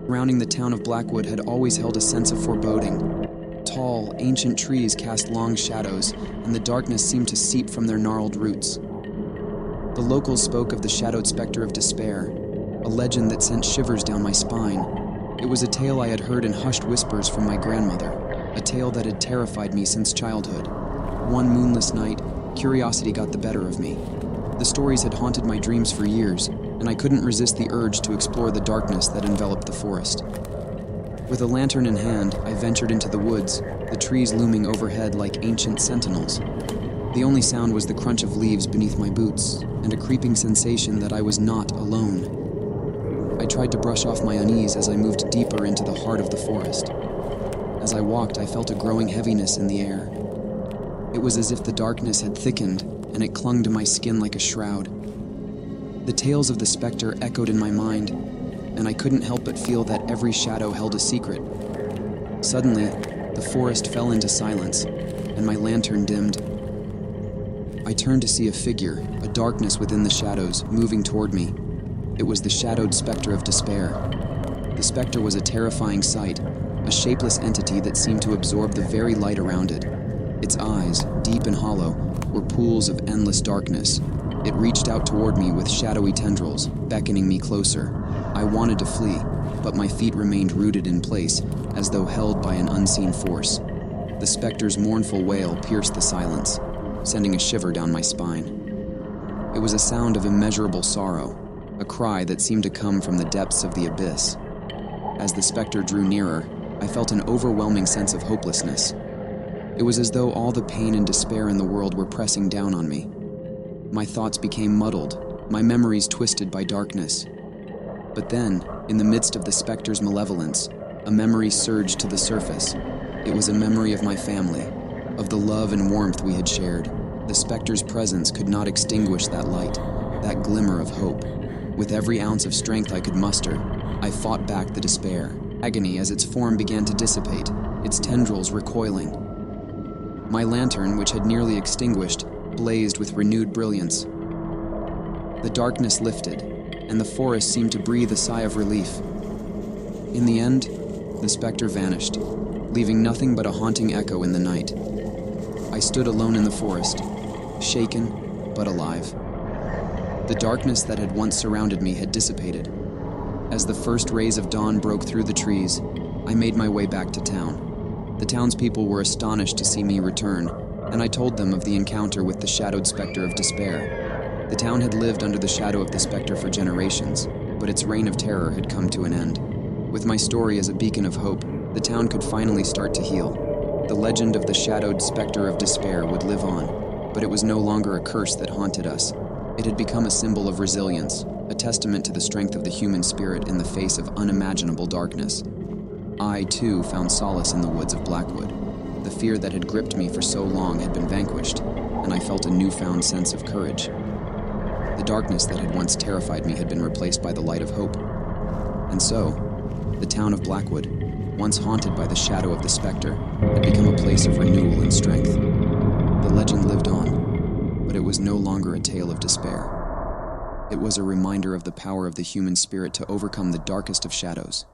Surrounding the town of Blackwood had always held a sense of foreboding. Tall, ancient trees cast long shadows, and the darkness seemed to seep from their gnarled roots. The locals spoke of the shadowed Specter of Despair, a legend that sent shivers down my spine. It was a tale I had heard in hushed whispers from my grandmother, a tale that had terrified me since childhood. One moonless night, curiosity got the better of me. The stories had haunted my dreams for years, and I couldn't resist the urge to explore the darkness that enveloped the forest. With a lantern in hand, I ventured into the woods, the trees looming overhead like ancient sentinels. The only sound was the crunch of leaves beneath my boots, and a creeping sensation that I was not alone. I tried to brush off my unease as I moved deeper into the heart of the forest. As I walked, I felt a growing heaviness in the air. It was as if the darkness had thickened, and it clung to my skin like a shroud. The tales of the specter echoed in my mind, and I couldn't help but feel that every shadow held a secret. Suddenly, the forest fell into silence, and my lantern dimmed. I turned to see a figure, a darkness within the shadows, moving toward me. It was the shadowed Specter of Despair. The specter was a terrifying sight, a shapeless entity that seemed to absorb the very light around it. Its eyes, deep and hollow, were pools of endless darkness. It reached out toward me with shadowy tendrils, beckoning me closer. I wanted to flee, but my feet remained rooted in place, as though held by an unseen force. The specter's mournful wail pierced the silence, sending a shiver down my spine. It was a sound of immeasurable sorrow, a cry that seemed to come from the depths of the abyss. As the specter drew nearer, I felt an overwhelming sense of hopelessness. It was as though all the pain and despair in the world were pressing down on me. My thoughts became muddled, my memories twisted by darkness. But then, in the midst of the specter's malevolence, a memory surged to the surface. It was a memory of my family, of the love and warmth we had shared. The specter's presence could not extinguish that light, that glimmer of hope. With every ounce of strength I could muster, I fought back the despair, agony as its form began to dissipate, its tendrils recoiling. My lantern, which had nearly extinguished, blazed with renewed brilliance. The darkness lifted, and the forest seemed to breathe a sigh of relief. In the end, the specter vanished, leaving nothing but a haunting echo in the night. I stood alone in the forest, shaken but alive. The darkness that had once surrounded me had dissipated. As the first rays of dawn broke through the trees, I made my way back to town. The townspeople were astonished to see me return, and I told them of the encounter with the shadowed Specter of Despair. The town had lived under the shadow of the specter for generations, but its reign of terror had come to an end. With my story as a beacon of hope, the town could finally start to heal. The legend of the shadowed Specter of Despair would live on, but it was no longer a curse that haunted us. It had become a symbol of resilience, a testament to the strength of the human spirit in the face of unimaginable darkness. I, too, found solace in the woods of Blackwood. The fear that had gripped me for so long had been vanquished, and I felt a newfound sense of courage. The darkness that had once terrified me had been replaced by the light of hope. And so, the town of Blackwood, once haunted by the shadow of the specter, had become a place of renewal and strength. The legend lived on, but it was no longer a tale of despair. It was a reminder of the power of the human spirit to overcome the darkest of shadows.